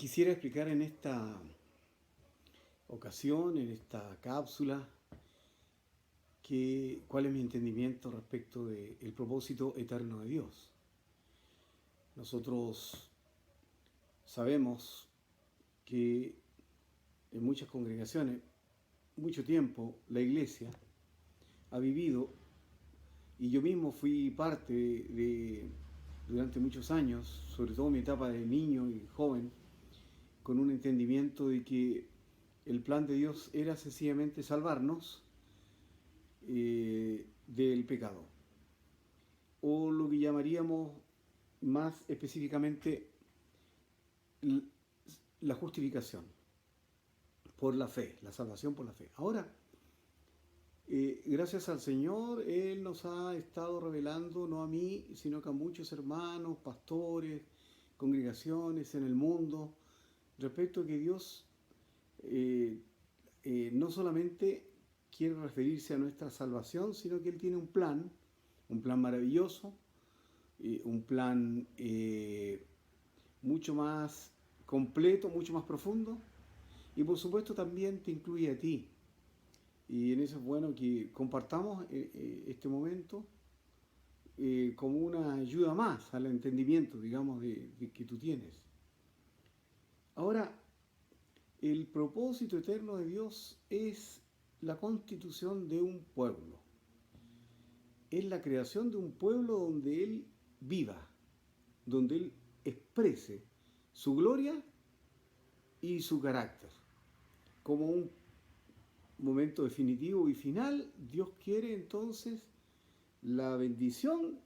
Quisiera explicar en esta ocasión, en esta cápsula, cuál es mi entendimiento respecto del propósito eterno de Dios. Nosotros sabemos que en muchas congregaciones, mucho tiempo, la iglesia ha vivido, y yo mismo fui durante muchos años, sobre todo en mi etapa de niño y joven, con un entendimiento de que el plan de Dios era sencillamente salvarnos del pecado, o lo que llamaríamos más específicamente la justificación por la fe, la salvación por la fe. Ahora, gracias al Señor, Él nos ha estado revelando, no a mí, sino que a muchos hermanos, pastores, congregaciones en el mundo, respecto a que Dios no solamente quiere referirse a nuestra salvación, sino que Él tiene un plan maravilloso, un plan mucho más completo, mucho más profundo, y por supuesto también te incluye a ti. Y en eso es bueno que compartamos este momento como una ayuda más al entendimiento, digamos, que tú tienes. Ahora, el propósito eterno de Dios es la constitución de un pueblo. Es la creación de un pueblo donde Él viva, donde Él exprese su gloria y su carácter. Como un momento definitivo y final, Dios quiere entonces la bendición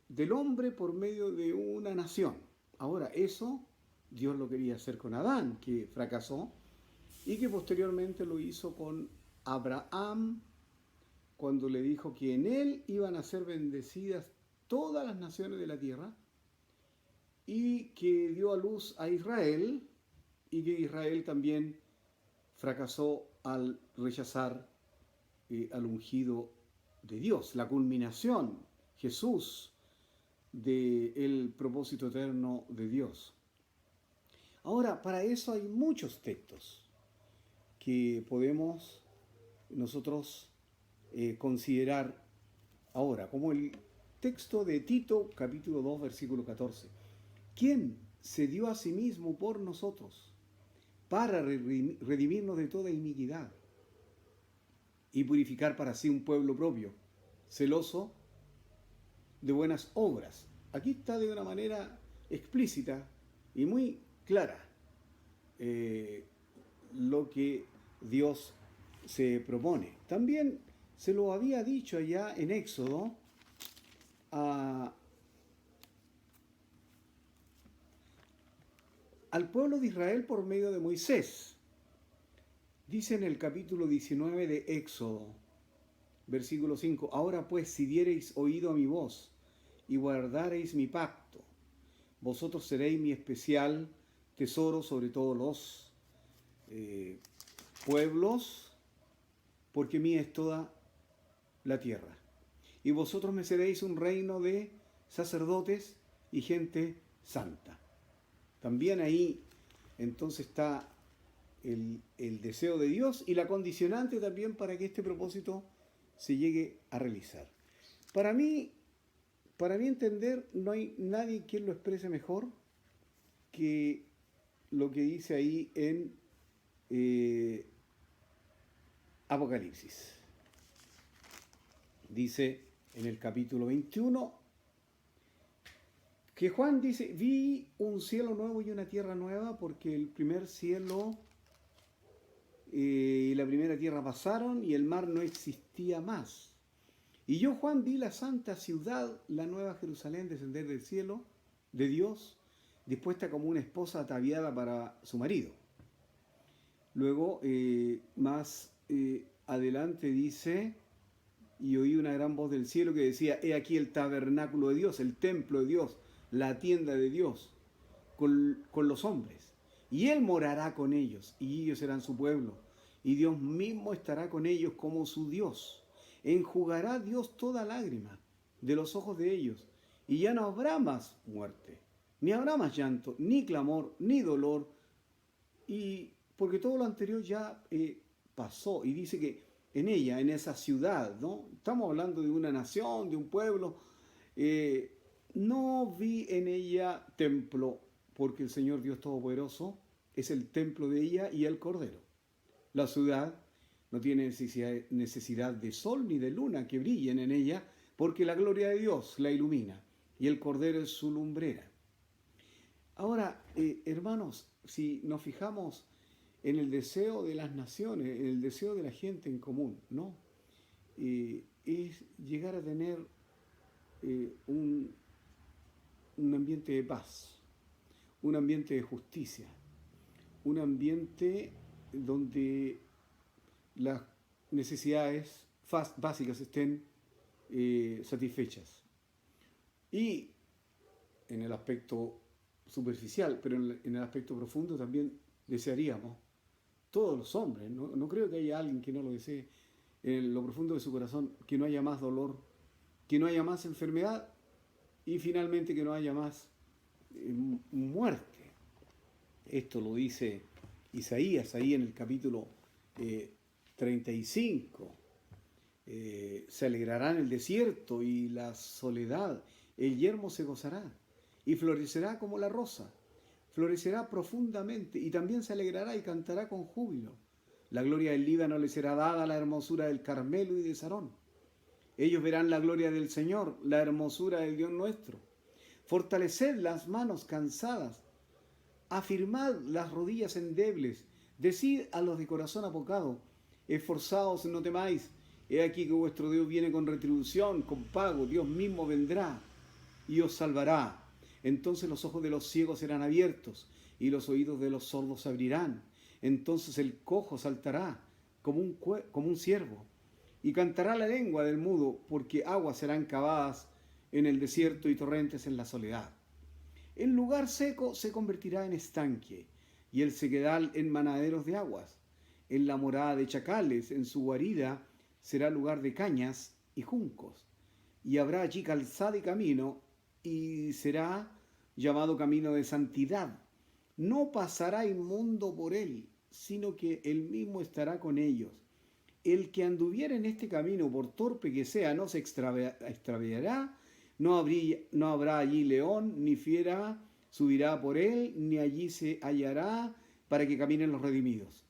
del hombre por medio de una nación. Ahora, eso Dios lo quería hacer con Adán, que fracasó, y que posteriormente lo hizo con Abraham, cuando le dijo que en él iban a ser bendecidas todas las naciones de la tierra, y que dio a luz a Israel, y que Israel también fracasó al rechazar al ungido de Dios, la culminación, Jesús, del propósito eterno de Dios. Ahora, para eso hay muchos textos que podemos nosotros considerar ahora, como el texto de Tito, capítulo 2, versículo 14. ¿Quién se dio a sí mismo por nosotros para redimirnos de toda iniquidad y purificar para sí un pueblo propio, celoso de buenas obras? Aquí está de una manera explícita y muy clara lo que Dios se propone. También se lo había dicho allá en Éxodo al pueblo de Israel por medio de Moisés. Dice en el capítulo 19 de Éxodo, versículo 5, ahora pues, si diereis oído a mi voz y guardareis mi pacto, vosotros seréis mi especial tesoro sobre todos los pueblos, porque mía es toda la tierra. Y vosotros me seréis un reino de sacerdotes y gente santa. También ahí entonces está el deseo de Dios y la condicionante también para que este propósito se llegue a realizar. Para mí entender, no hay nadie quien lo exprese mejor que lo que dice ahí en Apocalipsis. Dice en el capítulo 21 que Juan dice, vi un cielo nuevo y una tierra nueva, porque el primer cielo y la primera tierra pasaron y el mar no existía más. Y yo, Juan, vi la santa ciudad, la nueva Jerusalén, descender del cielo de Dios, dispuesta como una esposa ataviada para su marido. Luego, más adelante dice, y oí una gran voz del cielo que decía, he aquí el tabernáculo de Dios, el templo de Dios, la tienda de Dios, con los hombres. Y Él morará con ellos, y ellos serán su pueblo. Y Dios mismo estará con ellos como su Dios. Enjugará Dios toda lágrima de los ojos de ellos, y ya no habrá más muerte, Ni habrá más llanto, ni clamor, ni dolor, y porque todo lo anterior ya pasó. Y dice que en ella, en esa ciudad, ¿no? Estamos hablando de una nación, de un pueblo. eh, no vi en ella templo, porque el Señor Dios Todopoderoso es el templo de ella y el Cordero. La ciudad no tiene necesidad de sol ni de luna que brillen en ella, porque la gloria de Dios la ilumina y el Cordero es su lumbrera. Ahora, hermanos, si nos fijamos en el deseo de las naciones, en el deseo de la gente en común, ¿no? Es llegar a tener un ambiente de paz, un ambiente de justicia, un ambiente donde las necesidades básicas estén satisfechas. Y en el aspecto superficial, pero en el aspecto profundo también desearíamos, todos los hombres, no creo que haya alguien que no lo desee, en lo profundo de su corazón, que no haya más dolor, que no haya más enfermedad y finalmente que no haya más muerte. Esto lo dice Isaías ahí en el capítulo 35. Se alegrará en el desierto y la soledad, el yermo se gozará y florecerá como la rosa, florecerá profundamente y también se alegrará y cantará con júbilo. La gloria del Líbano le será dada, la hermosura del Carmelo y de Sarón. Ellos verán la gloria del Señor, la hermosura del Dios nuestro. Fortaleced las manos cansadas, afirmad las rodillas endebles, decid a los de corazón apocado, esforzaos, no temáis, he aquí que vuestro Dios viene con retribución, con pago, Dios mismo vendrá y os salvará. Entonces los ojos de los ciegos serán abiertos y los oídos de los sordos se abrirán. Entonces el cojo saltará como un ciervo y cantará la lengua del mudo, porque aguas serán cavadas en el desierto y torrentes en la soledad. El lugar seco se convertirá en estanque y el sequedal en manaderos de aguas. En la morada de chacales, en su guarida, será lugar de cañas y juncos. Y habrá allí calzada y camino, y será llamado camino de santidad. No pasará inmundo por él, sino que él mismo estará con ellos. El que anduviera en este camino, por torpe que sea, no se extraviará, no habrá allí león, ni fiera subirá por él, ni allí se hallará para que caminen los redimidos.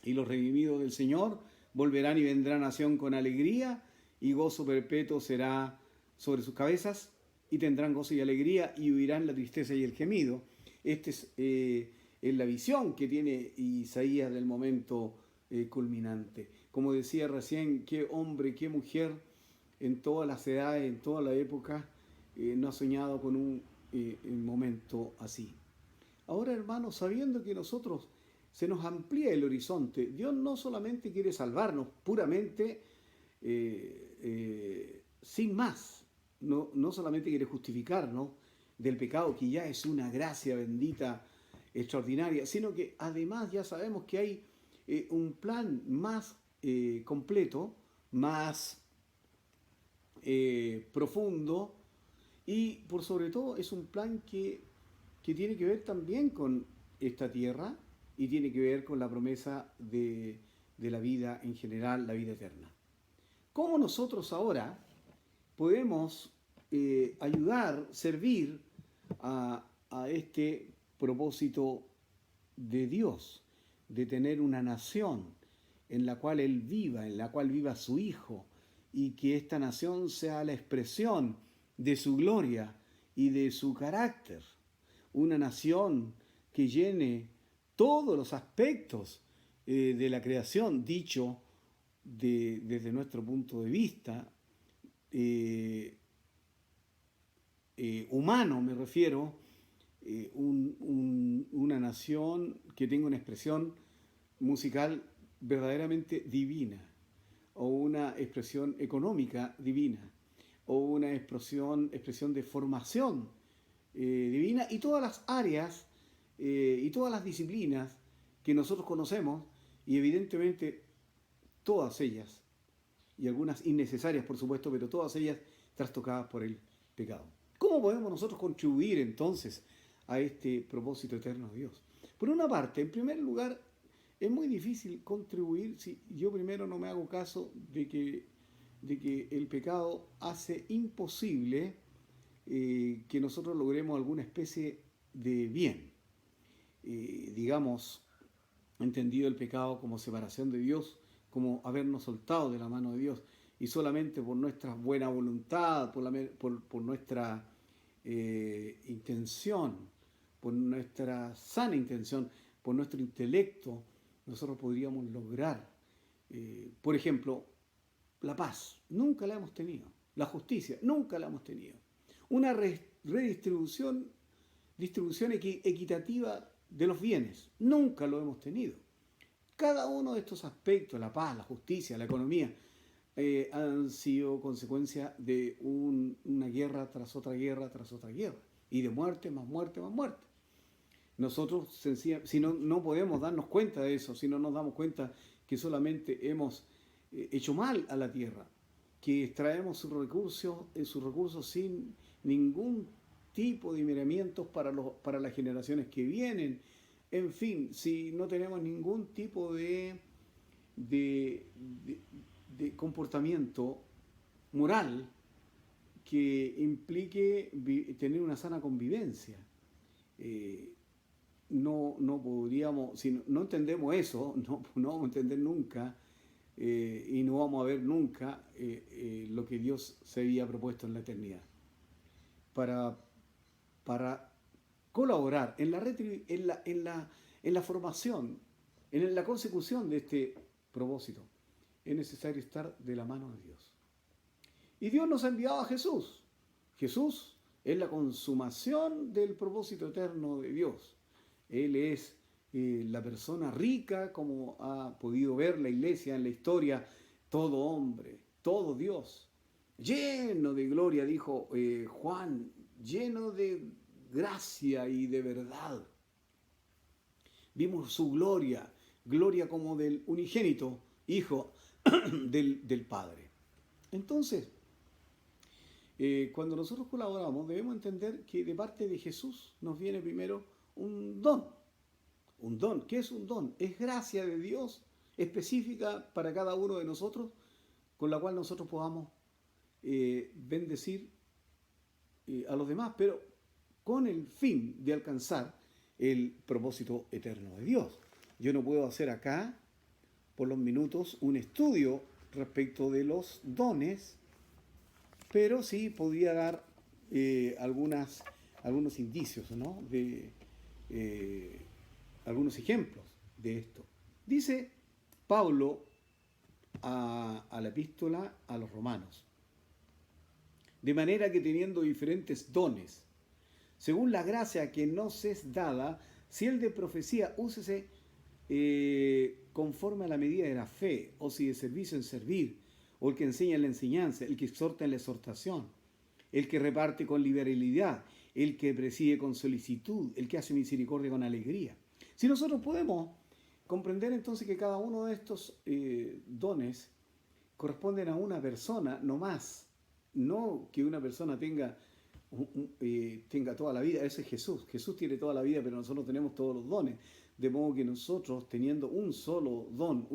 Y los redimidos del Señor volverán y vendrán a Sión con alegría, y gozo perpetuo será sobre sus cabezas, y tendrán gozo y alegría, y huirán la tristeza y el gemido. Esta es la visión que tiene Isaías del momento culminante. Como decía recién, qué hombre, qué mujer en todas las edades, en toda la época, no ha soñado con un momento así. Ahora, hermanos, sabiendo que nosotros se nos amplía el horizonte, Dios no solamente quiere salvarnos puramente sin más, no solamente quiere justificarnos del pecado, que ya es una gracia bendita, extraordinaria, sino que además ya sabemos que hay un plan más completo, más profundo, y por sobre todo es un plan que tiene que ver también con esta tierra y tiene que ver con la promesa de la vida en general, la vida eterna. ¿Cómo nosotros ahora podemos ayudar, servir a este propósito de Dios, de tener una nación en la cual Él viva, en la cual viva su Hijo, y que esta nación sea la expresión de su gloria y de su carácter? Una nación que llene todos los aspectos de la creación, dicho desde nuestro punto de vista, humano me refiero, una nación que tenga una expresión musical verdaderamente divina, o una expresión económica divina, o una expresión de formación divina, y todas las áreas y todas las disciplinas que nosotros conocemos, y evidentemente todas ellas, y algunas innecesarias por supuesto, pero todas ellas trastocadas por el pecado. ¿Cómo podemos nosotros contribuir entonces a este propósito eterno de Dios. Por una parte, en primer lugar, es muy difícil contribuir si yo primero no me hago caso de que el pecado hace imposible que nosotros logremos alguna especie de bien. Digamos, entendido el pecado como separación de Dios, como habernos soltado de la mano de Dios, y solamente por nuestra buena voluntad, por nuestra intención, por nuestra sana intención, por nuestro intelecto, nosotros podríamos lograr, por ejemplo, la paz. Nunca la hemos tenido. La justicia, nunca la hemos tenido. Una redistribución equitativa de los bienes, nunca lo hemos tenido. Cada uno de estos aspectos, la paz, la justicia, la economía, han sido consecuencia de una guerra tras otra guerra tras otra guerra, y de muerte más muerte más muerte. Nosotros, si no podemos darnos cuenta de eso, si no nos damos cuenta que solamente hemos hecho mal a la tierra, que extraemos sus recursos sin ningún tipo de miramientos para las generaciones que vienen. En fin, si no tenemos ningún tipo de comportamiento moral que implique tener una sana convivencia. No podríamos, si no entendemos eso, no vamos a entender nunca y no vamos a ver nunca lo que Dios se había propuesto en la eternidad. Para colaborar en la formación, en la consecución de este propósito, es necesario estar de la mano de Dios. Y Dios nos ha enviado a Jesús. Jesús es la consumación del propósito eterno de Dios. Él es la persona rica, como ha podido ver la iglesia en la historia, todo hombre, todo Dios, lleno de gloria, dijo Juan, lleno de gracia y de verdad. Vimos su gloria como del unigénito Hijo del Padre. Entonces, cuando nosotros colaboramos, debemos entender que de parte de Jesús nos viene primero un don. Un don. ¿Qué es un don? Es gracia de Dios específica para cada uno de nosotros, con la cual nosotros podamos bendecir a los demás, pero con el fin de alcanzar el propósito eterno de Dios. Yo no puedo hacer acá, por los minutos, un estudio respecto de los dones, pero sí podría dar algunos indicios, ¿no? Algunos ejemplos de esto. Dice Pablo a la epístola a los romanos: de manera que teniendo diferentes dones, según la gracia que nos es dada, si el de profecía, úsese conforme a la medida de la fe, o si de servicio en servir, o el que enseña en la enseñanza, el que exhorta en la exhortación, el que reparte con liberalidad, el que preside con solicitud, el que hace misericordia con alegría. Si nosotros podemos comprender entonces que cada uno de estos dones corresponden a una persona, no más, no que una persona tenga toda la vida. Ese es Jesús. Jesús tiene toda la vida, pero nosotros tenemos todos los dones. De modo que nosotros, teniendo un solo don,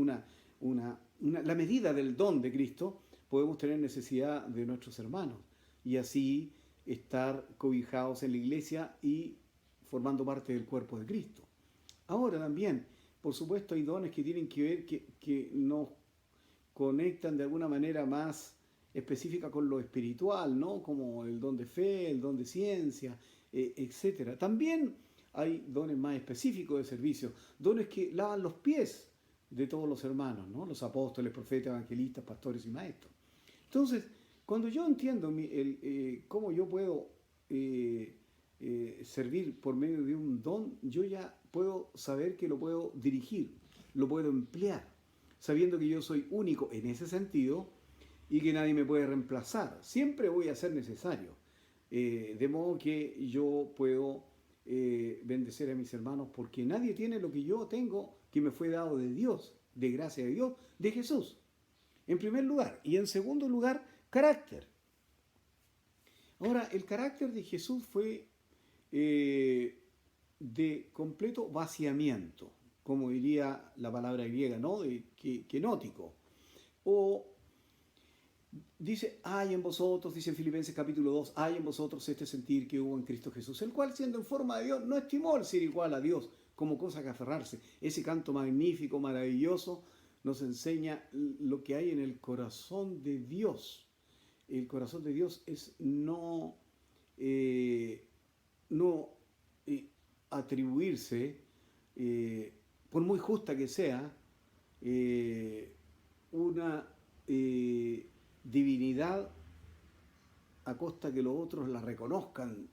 la medida del don de Cristo, podemos tener necesidad de nuestros hermanos y así estar cobijados en la iglesia y formando parte del cuerpo de Cristo. Ahora también, por supuesto, hay dones que tienen que ver, que nos conectan de alguna manera más específica con lo espiritual, ¿no? Como el don de fe, el don de ciencia, etc. También hay dones más específicos de servicio, dones que lavan los pies de todos los hermanos, ¿no? Los apóstoles, profetas, evangelistas, pastores y maestros. Entonces, cuando yo entiendo cómo yo puedo servir por medio de un don, yo ya puedo saber que lo puedo dirigir, lo puedo emplear, sabiendo que yo soy único en ese sentido y que nadie me puede reemplazar. Siempre voy a ser necesario, de modo que yo puedo bendecir a mis hermanos, porque nadie tiene lo que yo tengo, que me fue dado de Dios, de gracia de Dios, de Jesús, en primer lugar. Y en segundo lugar, carácter. Ahora, el carácter de Jesús fue de completo vaciamiento, como diría la palabra griega, ¿no? De kenótico. O dice, hay en vosotros, dice en Filipenses capítulo 2, hay en vosotros este sentir que hubo en Cristo Jesús, el cual siendo en forma de Dios no estimó el ser igual a Dios como cosa que aferrarse. Ese canto magnífico, maravilloso, nos enseña lo que hay en el corazón de Dios. El corazón de Dios es no atribuirse, por muy justa que sea, una divinidad a costa que los otros la reconozcan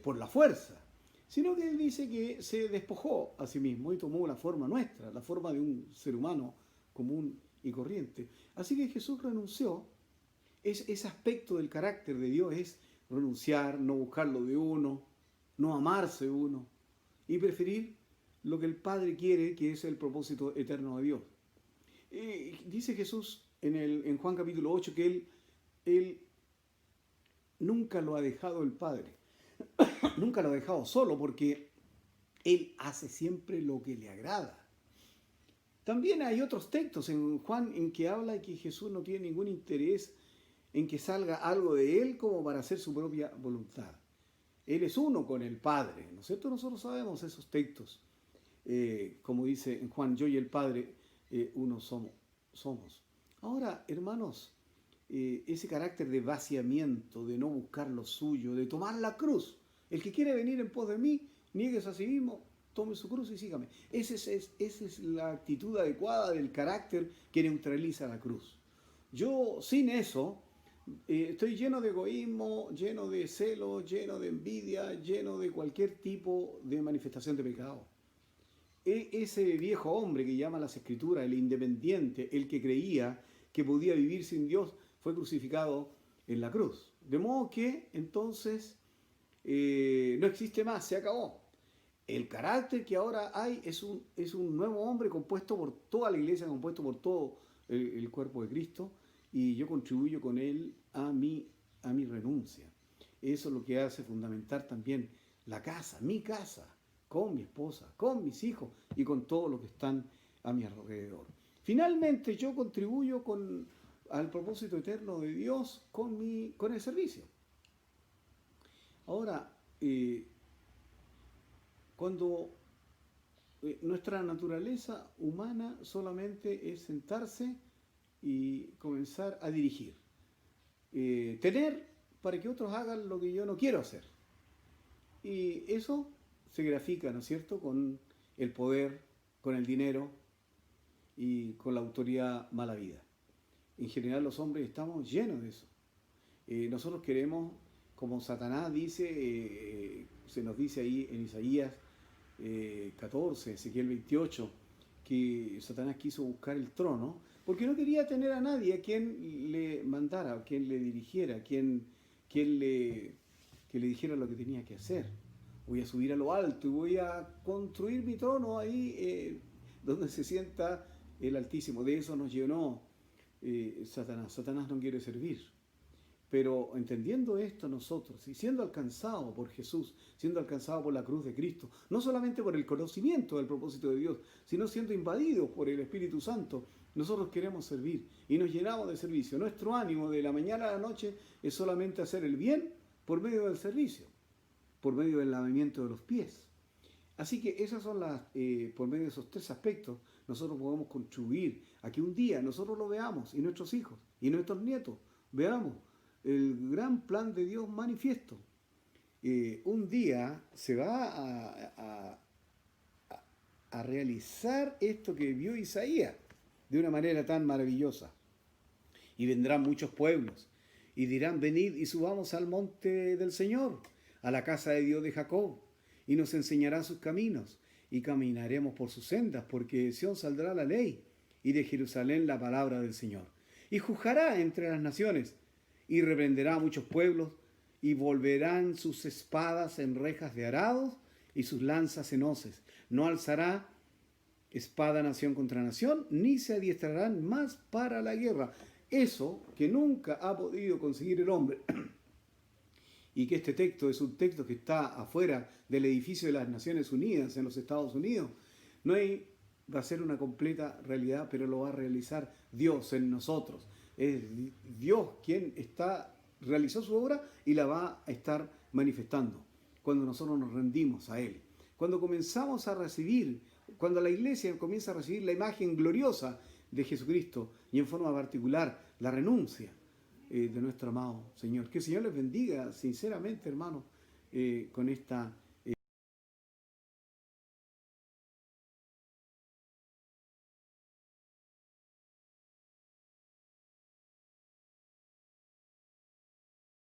por la fuerza, sino que él dice que se despojó a sí mismo y tomó la forma nuestra, la forma de un ser humano común y corriente. Así que Jesús renunció. Ese aspecto del carácter de Dios es renunciar, no buscarlo de uno, no amarse uno y preferir lo que el Padre quiere, que es el propósito eterno de Dios. Dice Jesús en Juan capítulo 8 que él nunca lo ha dejado el Padre, nunca lo ha dejado solo, porque Él hace siempre lo que le agrada. También hay otros textos en Juan en que habla que Jesús no tiene ningún interés en que salga algo de Él como para hacer su propia voluntad. Él es uno con el Padre, ¿no es cierto? Nosotros sabemos esos textos. Como dice en Juan, yo y el Padre uno somos. Ahora, hermanos, ese carácter de vaciamiento, de no buscar lo suyo, de tomar la cruz. El que quiere venir en pos de mí, nieguese a sí mismo, tome su cruz y sígame. Esa es la actitud adecuada del carácter que neutraliza la cruz. Yo, sin eso, estoy lleno de egoísmo, lleno de celo, lleno de envidia, lleno de cualquier tipo de manifestación de pecado. Ese viejo hombre que llama las Escrituras, el independiente, el que creía que podía vivir sin Dios, fue crucificado en la cruz. De modo que entonces no existe más, se acabó. El carácter que ahora hay es un nuevo hombre compuesto por toda la iglesia, compuesto por todo el cuerpo de Cristo, y yo contribuyo con él a mi renuncia. Eso es lo que hace fundamentar también la casa, mi casa, con mi esposa, con mis hijos y con todos los que están a mi alrededor. Finalmente yo contribuyo al propósito eterno de Dios con el servicio. Ahora, cuando nuestra naturaleza humana solamente es sentarse y comenzar a dirigir. Tener para que otros hagan lo que yo no quiero hacer. Y eso se grafica, ¿no es cierto?, con el poder, con el dinero y con la autoridad mala vida. En general los hombres estamos llenos de eso. Nosotros queremos, como Satanás dice, se nos dice ahí en Isaías 14, Ezequiel 28, que Satanás quiso buscar el trono porque no quería tener a nadie a quien le mandara, a quien le dirigiera, a quien le dijera lo que tenía que hacer. Voy a subir a lo alto y voy a construir mi trono ahí donde se sienta el Altísimo. De eso nos llenó Satanás. Satanás no quiere servir. Pero entendiendo esto nosotros y siendo alcanzados por Jesús, siendo alcanzados por la cruz de Cristo, no solamente por el conocimiento del propósito de Dios, sino siendo invadidos por el Espíritu Santo, nosotros queremos servir y nos llenamos de servicio. Nuestro ánimo de la mañana a la noche es solamente hacer el bien por medio del servicio, por medio del lavamiento de los pies. Así que esas son por medio de esos tres aspectos, nosotros podemos contribuir a que un día nosotros lo veamos y nuestros hijos y nuestros nietos veamos el gran plan de Dios manifiesto. Un día se va a realizar esto que vio Isaías de una manera tan maravillosa. Y vendrán muchos pueblos y dirán, venid y subamos al monte del Señor, a la casa de Dios de Jacob, y nos enseñará sus caminos, y caminaremos por sus sendas, porque de Sión saldrá la ley, y de Jerusalén la palabra del Señor. Y juzgará entre las naciones, y reprenderá a muchos pueblos, y volverán sus espadas en rejas de arados, y sus lanzas en hoces. No alzará espada nación contra nación, ni se adiestrarán más para la guerra. Eso que nunca ha podido conseguir el hombre, y que este texto es un texto que está afuera del edificio de las Naciones Unidas en los Estados Unidos, no hay, va a ser una completa realidad, pero lo va a realizar Dios en nosotros. Es Dios quien realizó su obra y la va a estar manifestando cuando nosotros nos rendimos a Él. Cuando comenzamos a recibir, cuando la iglesia comienza a recibir la imagen gloriosa de Jesucristo y en forma particular la renuncia de nuestro amado Señor. Que el Señor les bendiga sinceramente, hermanos, con esta